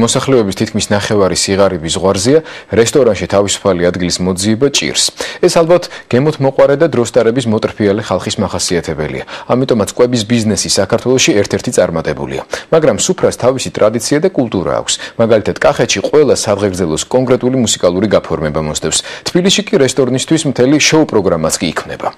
მოსახლეობის თითქმის ნახევარი სიღარიბის ზღვარზეა, რესტორანში თავისუფალი ადგილის მოძიება ჭირს. ეს ალბათ გემოთ მოყვარე და დროსტარების მოტრფიალი ხალხის მახასიათებელია. ამიტომაც კვების ბიზნესი საქართველოში ერთ-ერთი წარმატებულია. მაგრამ სუფრას თავისი ტრადიცია და კულტურა აქვს. მაგალითად, კახეთში ყველა სადღეგრძელოს კონკრეტული მუსიკალური გაფორმება მოსდევს. თბილისში კი რესტორნისთვის მთელი შოუ პროგრამაც კი იქმნება.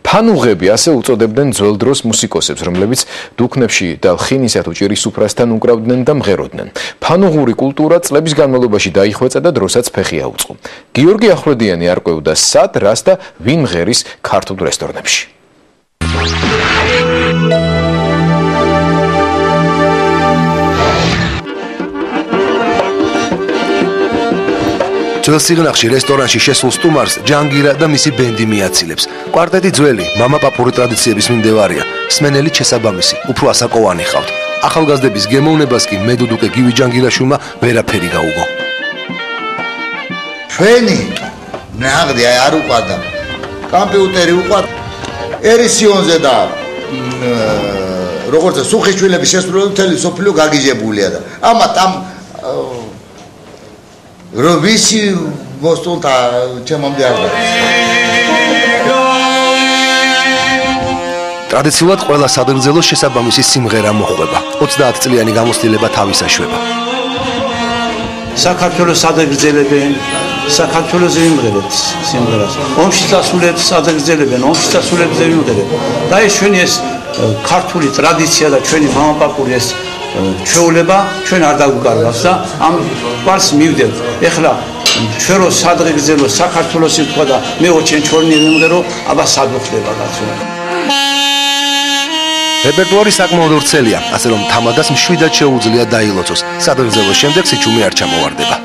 ფანუღები ასე უწოდებდნენ ძველ დროს მუსიკოსებს, რომლებიც დუქნებში და ლხინისა თუ ჭირის სუფრასთან უკრავდნენ და მღეროდნენ. ფანუღური კულტურა წლების განმავლობაში დაიხვეწა და დროსაც ფეხი აუწყო. გიორგი ახვლედიანი არ ყვევდა სად, რას და ვინ მღერის ქართულ რესტორნებში. ძველ სიღნაღში რესტორანში შესულ სტუმარს ჯანგირა და მისი ბენდი მიაცილებს. კვარტეტი ძველი, მამა-პაპური ტრადიციების მიმდევარია. მსმენელი შესაბამისი, უფრო ასაკოვანი ხავთ. ახალგაზრდების გემოვნებას კი მედუდუკე გივი ჯანგირაშვილმა ვერაფერი გაუგო. ჩვენი ნაღდი არ უყვარდა. კომპიუტერი უყვარდა. ერისიონზე და როგორც სუხიშვილების შესრულება მთელი სოფლიო გაგიჟებულია და ამათ ამ როვისი მოსტონთა ჩემამდე არ და ტრადიციულად ყველა სადღეგრძელოს შესაბამისი სიმღერა მოხვდება. 30 წლიანი გამოცდილება თავის აშვება. საქართველოს სადღეგრძელებენ, საქართველოს ვიმღერებთ სიმღერას. ომში დასულებს სადღეგრძელებენ, ომში დასულებს ვიმღერებთ. და ეს ჩვენი ეს ქართული ტრადიცია და ჩვენი მამა-პაპური ეს ჩვეულება ჩვენ არ დაგვიკარგავს და ამ პარს მივდევთ. ეხლა ჩვენ რო სადღეგრძელო საქართველოსი თქვა და მე ოჩენჩორნი ვიმღერო, აბა სად ხდება კაცო. რეპერტუარი საკმაოდ ვრცელია, ასე რომ თამადას მშვიდად შეუძლია დაილოცოს. სადღეგრძელოს შემდეგ სიჩუმე არ ჩამოვარდება.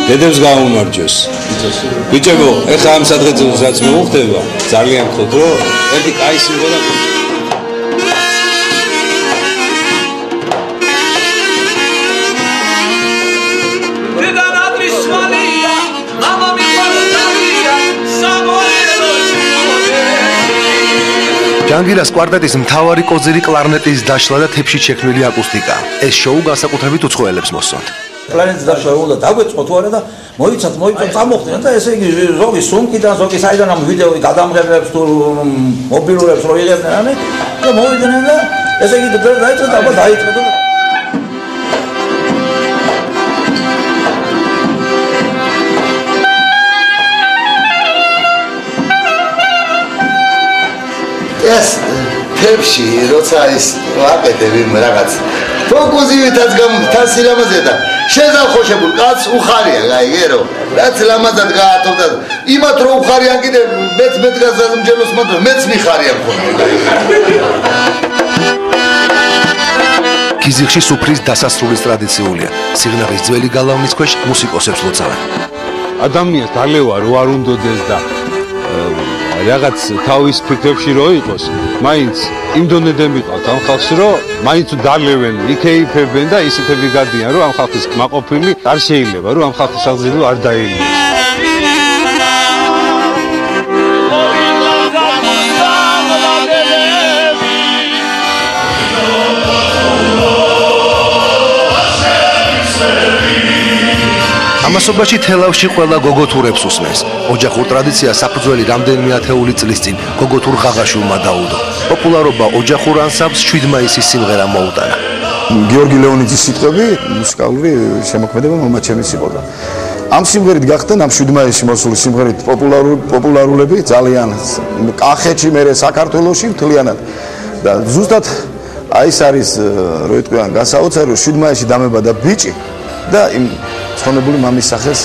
დედებს გაუმარჯოს. ბიჭებო, ეხლა ამ სადღეგრძელოს რაც მოუხდება, ძალიან გქოთ, რომ ერთი კაი სიმღერა ჯანგირას კვარტეტის მთავარი კოზირი კლარნეტის დაშლა და თეფში შექმნილი აკუსტიკა. ეს შოუ განსაკუთრებით უცხოელებს მოსწონთ. კლარნეტის დაშლა უნდა დაგვეწყოთ თუ არა და მოიცათ, წამოხდნენ და ესე იგი ზოგი სუნკიდან, ზოგი საიდან ამ ვიდეო გადამღებებს თუ მობილურებს რო იღებდნენ და მოვიდნენ და ესე იგი დაიწყეთ აბა დაიწყეთ და ეს თებში როცა ის ვაკეთებ იმ რაღაც ფოკუსივითაც თან სილამაზე და შეზავხოშებულ კაცს უხარია გაიგერო რაც ლამაზად გაათოვდა იმათ რო უხარიან კიდე მეც გაზამჯელოს მოდი მეც მიხარია მქონდა ქიზიხში სუფრის დასასრულის ტრადიციულია. სიღნაღის ძველი გალავნის ქვეშ მუსიკოსებს ლოცავენ. ადამიანს დალევა რო არ უნდოდეს და რაღაც თავის ფიქრებში რო იყოს, მაინც იმდონე მიყავთ ამ ხალხს, რომ მაინც დალევენ, იქეიფებენ და ისეთები გადიან, რომ ამ ხალხის მაყოფილი არ შეიძლება, რომ ამ ხალხის აღზრდა არ დაელიოს. ამასობაში თელავში ყველა გოგოთურებს უსმენს. ოჯახურ ტრადიციას საფუძველი რამდენიმე ათეული წლის წინ გოგოთურ ღაღაშვილმა დაუდო. პოპულარობა ოჯახურ ანსამბლს 7 მაისის სიმღერა მოუტანა. გიორგი ლეონიძის სიტყვები მუსიკალური შემოქმედება მომაჩემის იყო და ამ სიმღერით გახდა ამ 7 მაისში მოსული სიმღერით პოპულარულები ძალიან კახეთში, მერე საქართველოში მთლიანად და ზუსტად აი ეს არის რო იტყვიან გასაოცარი 7 მაისში დამებადა ბიჭი და იმ ცხონებული მამის სახელს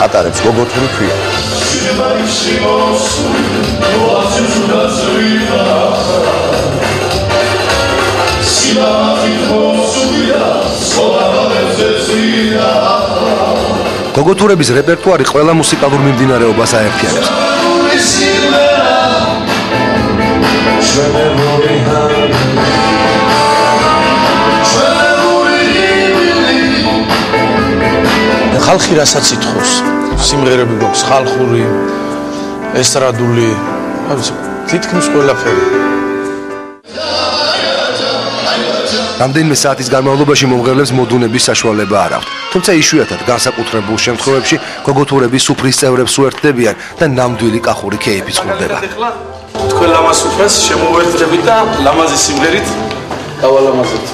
ატარებს გოგოთური ქვია. გოგოთურების რეპერტუარი ყველა მუსიკალურ მიმდინარეობას აერთიანებს. ხალხი რასაც ითხოვს, სიმღერები გვაქვს ხალხური, ესტრადული, თითქმის ყველაფერი. რამდენიმე საათის განმავლობაში მომღერლებს მოდუნების საშუალება არ აქვთ. თუმცა იშვიათად განსაკუთრებულ შემთხვევებში გოგოთურები სუფრის წევრებს უერთდებიან და ნამდვილი კახური კეიფი წყურდება. თქვენ ლამაზ სუფრას შემოვერთდებით და ლამაზი სიმღერით დავალამაზებთ.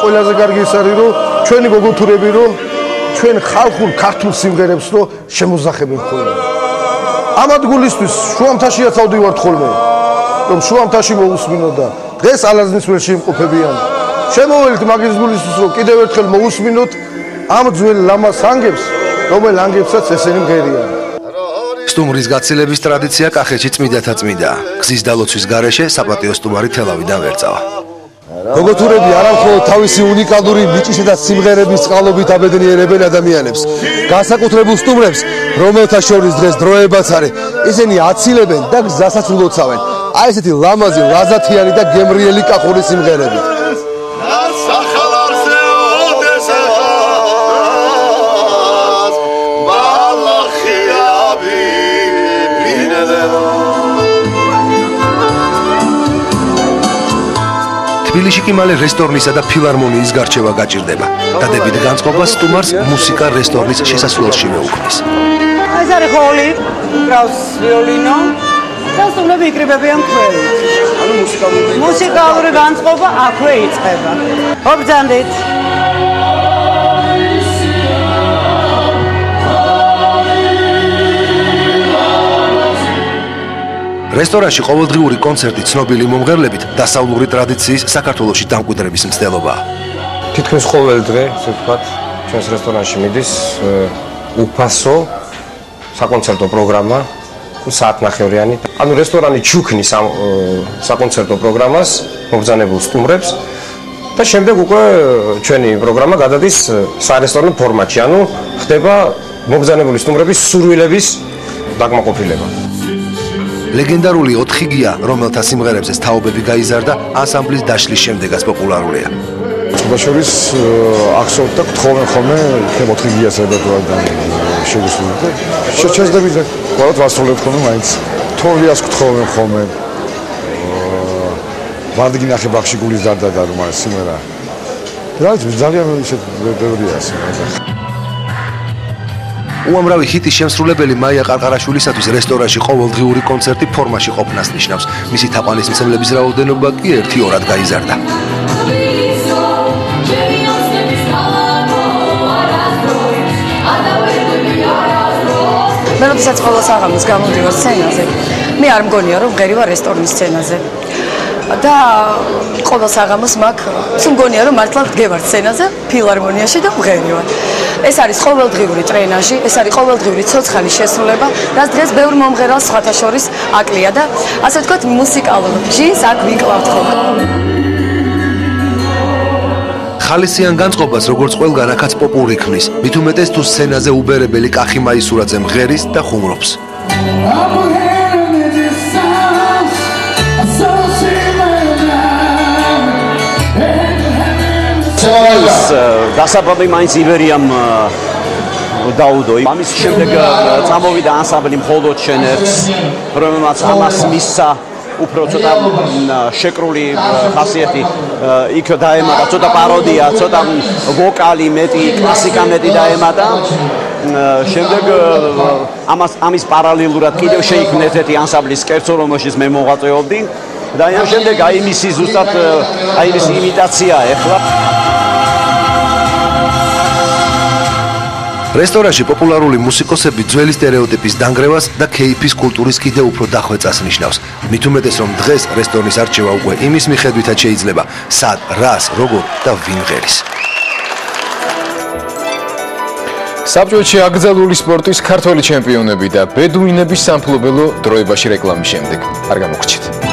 ყველაზე კარგი ის არის, რომ ჩვენი გოგოთურები რომ ჩვენ ხალხურ ქართულ სიმღერებს რომ შემოზახებენ ხოლმე. ამ ადგილისთვის შუამთაშიაც ავდივართ ხოლმე, რომ შუამთაში მოусმინო და დღეს ალაზნის ველში იმყოფებიან. შემოველით მაგის გულისთვის რომ კიდევ ერთხელ მოусმინოთ ამ ძველ ლამაზ ანგებს, რომელ ანგებსაც ესენი მღერიან. სტუმრის გაცილების ტრადიცია კახეთში წმიდათა წმიდაა. გზის დალოცვის გარეშე საპატიო სტუმარი თელავიდან ვერ წავა. გოგოთურები არამხოლოდ თავისი უნიკალური ნიჭისა და სიმღერების წყალობით აბედნიერებენ ადამიანებს, განსაკუთრებულ სტუმრებს, რომელთა შორის დღეს დროებაც არის, ისინი აცილებენ და გზასაც ულოცავენ. აი ესეთი ლამაზი, ლაზათიანი და გემრიელი კახური სიმღერებით. თბილისში კი მალე რესტორნისა და ფილარმონიის გარჩევა გაჭირდება. დადებით განწყობას სტუმარს მუსიკა რესტორნის შესასვლელში მეუქმნის. ეს არის ხოლი, გრავს ვიოლინო და სტუმრები იკრიბებიან ქვევით. ანუ მუსიკალური განწყობა აქვე იწყება. მოგზანდით. რესტორანში ყოველდღიური კონცერტი ცნობილი მომღერლებით დასავლური ტრადიციის საქართველოში დამკვიდრების მცდელობაა. თითქმის ყოველ დღე, ასე ვთქვათ, ჩვენს რესტორანში მიდის უფასო საკონცერტო პროგრამა, საათნახევრიანი. ანუ რესტორანი ჩუქნის ამ საკონცერტო პროგრამას მობრძანებულ სტუმრებს და შემდეგ უკვე ჩვენი პროგრამა გადადის სარესტორნო ფორმატში, ანუ ხდება მობრძანებული სტუმრების სურვილების დაკმაყოფილება. ლეგენდარული 4 გია, რომელთა სიმღერებზე თაობები გაიზარდა, ანსამბლის დაშლის შემდეგაც პოპულარულია. შორის ახსოვთ და გთხოვენ ხოლმე 4 გიას რეპერტუარიდან შეგისურვებთ. შეჩერდებით და ყოველთ ვასრულებთ ხოლმე მაინც. თორიას გთხოვენ ხოლმე. ვარდი ნახე ბახში გულის დარდა და რომ არის სიმღერა. რა ვიცი, ძალიან ისეთ ბევრია სიმღერა. უამრავი ჰიტის შემსრულებელი მაია ყარყარაშვილისათვის რესტორანში ყოველდღიური კონცერტი ფორმაში ყოფნას ნიშნავს. მისი თაყვანისმცემლების რაოდენობა კი 1-2-რად გაიზარდა. მე როდესაც ყოველ საღამოს გამოდივარ სცენაზე, მე არ მგონია რომ მღერივარ რესტორნის სცენაზე. და ყოველ საღამოს მაქვს მგონია რომ მართლა ვდგევარ სცენაზე, ფილარმონიაში და მღერივარ. ეს არის ყოველდღიური ტრენაჟი, ეს არის ყოველდღიური ცოცხალი შესრულება, რაც დღეს ბევრ მომღერალს სხვათა შორის აკლია და ასე ვთქვათ მუსიკალურ ჯინს აქ ვიკლავთ ხოლმე. ხალისიან განწყობას როგორც ყველგან აქაც პოპური ქმნის, მით უმეტეს თუ სცენაზე უბერებელი კახი მაისურაძე მღერის და ხუმრობს. დასაბამი მაინც იბერიამ დაუდო. ამის შემდეგ წამოვიდა ანსამბლი მხოლოდ შენ ერთს, რომელმაც ამას მისცა უფრო ცოტა შეკრული ხასიათი იქ დაემატა, ცოტა პაროდია, ცოტა ვოკალი მეტი, კლასიკა მეტი დაემატა. შემდეგ ამის პარალელურად კიდევ შეიქმნა ერთი ანსამბლის კერძო, რომელშიც მე მოღვაწეობდი და ამ შემდეგ აი მისი ზუსტად აი მისი იმიტაცია ეხლა. რესტორანში პოპულარული მუსიკოსები ძველი სტერეოტიპის დანგრევას და კეიფის კულტურის კიდევ უფრო დახვეწას ნიშნავს. მით უმეტეს რომ დღეს რესტორნის არჩევა უკვე იმის მიხედვითაც შეიძლება, სად, რას, როგორ და ვინ მღერის. საბჭოებში აკრძალული სპორტის ქართველი ჩემპიონები და ბედუინების სამფლობელო დროებაში რეკლამის შემდეგ. არ გამოგრჩით.